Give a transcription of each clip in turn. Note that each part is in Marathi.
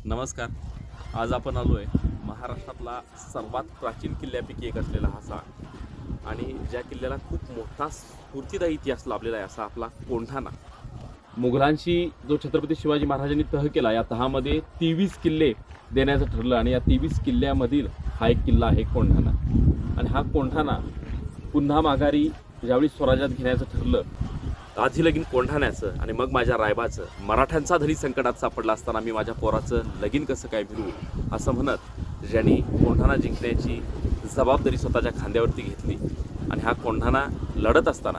नमस्कार. आज आपण आलो आहे महाराष्ट्रातला सर्वात प्राचीन किल्ल्यापैकी एक असलेला हासा आणि ज्या किल्ल्याला खूप मोठा स्फूर्तिदायी इतिहास लाभलेला आहे असा आपला कोंढाणा. मुघलांशी जो छत्रपती शिवाजी महाराजांनी तह केला, या तहामध्ये 23 किल्ले देण्याचं ठरलं आणि या 23 किल्ल्यामधील हा एक किल्ला आहे कोंढाणा. आणि हा कोंढाणा पुन्हा माघारी ज्यावेळी स्वराज्यात घेण्याचं ठरलं, आधी लगीन कोंढाण्याचं आणि मग माझ्या रायबाचं, मराठ्यांचा धरी संकटात सापडला असताना मी माझ्या पोराचं लगीन कसं काय भिरू असं म्हणत ज्यांनी कोंढाणा जिंकण्याची जबाबदारी स्वतःच्या खांद्यावरती घेतली. आणि हा कोंढाणा लढत असताना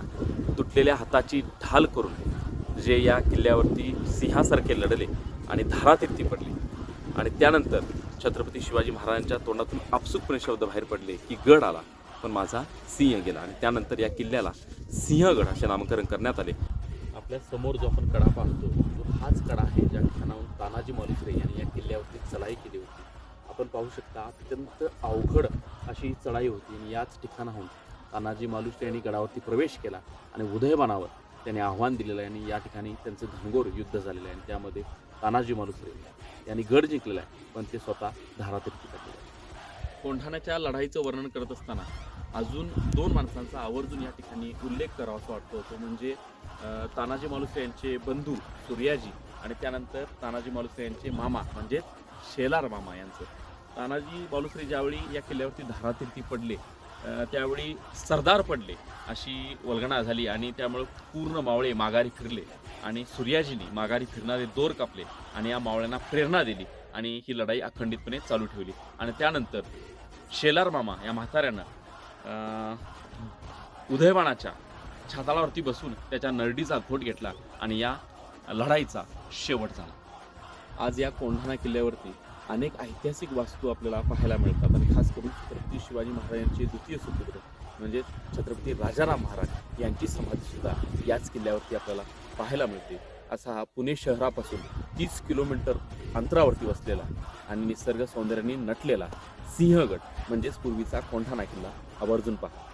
तुटलेल्या हाताची ढाल करून जे या किल्ल्यावरती सिंहासारखे लढले आणि धारातीर्थी पडले. आणि त्यानंतर छत्रपती शिवाजी महाराजांच्या तोंडातून आपसुकपणे शब्द बाहेर पडले की गड आला पण माझा सिंह गेला. आणि त्यानंतर या किल्ल्याला सिंहगड असे नामकरण करण्यात आले. आपल्या समोर जो आपण कडा पाहतो तो हाच कडा आहे ज्या ठिकाणाहून तानाजी मालुसरे यांनी या किल्ल्यावरती चढाई केली होती. आपण पाहू शकता अत्यंत अवघड अशी चढाई होती आणि याच ठिकाणाहून तानाजी मालुसरे यांनी गडावरती प्रवेश केला आणि उदयमानावर त्यांनी आव्हान दिलेलं आहे. आणि या ठिकाणी त्यांचं घनघोर युद्ध झालेलं आहे आणि त्यामध्ये तानाजी मालुसरे यांनी गड जिंकलेला आहे पण ते स्वतः धारातीर्थी पडलेले आहे. कोंढाण्याच्या लढाईचं वर्णन करत असताना अजून दोन माणसांचा आवर्जून या ठिकाणी उल्लेख करावा असं वाटतो. तो म्हणजे तानाजी मालुसरे यांचे बंधू सूर्याजी आणि त्यानंतर तानाजी मालुसरे यांचे मामा म्हणजेच शेलार मामा यांचं. तानाजी मालुसरे ज्यावेळी या किल्ल्यावरती धारातीर्थी पडले त्यावेळी सरदार पडले अशी वल्गना झाली आणि त्यामुळे पूर्ण मावळे माघारी फिरले आणि सूर्याजींनी माघारी फिरणारे दोर कापले आणि या मावळ्यांना प्रेरणा दिली आणि ही लढाई अखंडितपणे चालू ठेवली. आणि त्यानंतर शेलार मामा या म्हाताऱ्यानं उदयमानाच्या छाताळावरती बसून त्याच्या नरडीचा घोट घेतला आणि या लढाईचा शेवट झाला. आज या कोंढाणा किल्ल्यावरती अनेक ऐतिहासिक वास्तू आपल्याला पाहायला मिळतात आणि खास करून छत्रपती शिवाजी महाराजांचे द्वितीय सुपुत्र म्हणजे छत्रपती राजाराम महाराज यांची समाधीसुद्धा याच किल्ल्यावरती आपल्याला पाहायला मिळते. असा हा पुणे शहरापासून 30 किलोमीटर अंतरावरती वसलेला आणि निसर्ग सौंदर्याने नटलेला सिंहगड म्हणजेच पूर्वीचा कोंढाणा किल्ला आवर्जून पहा.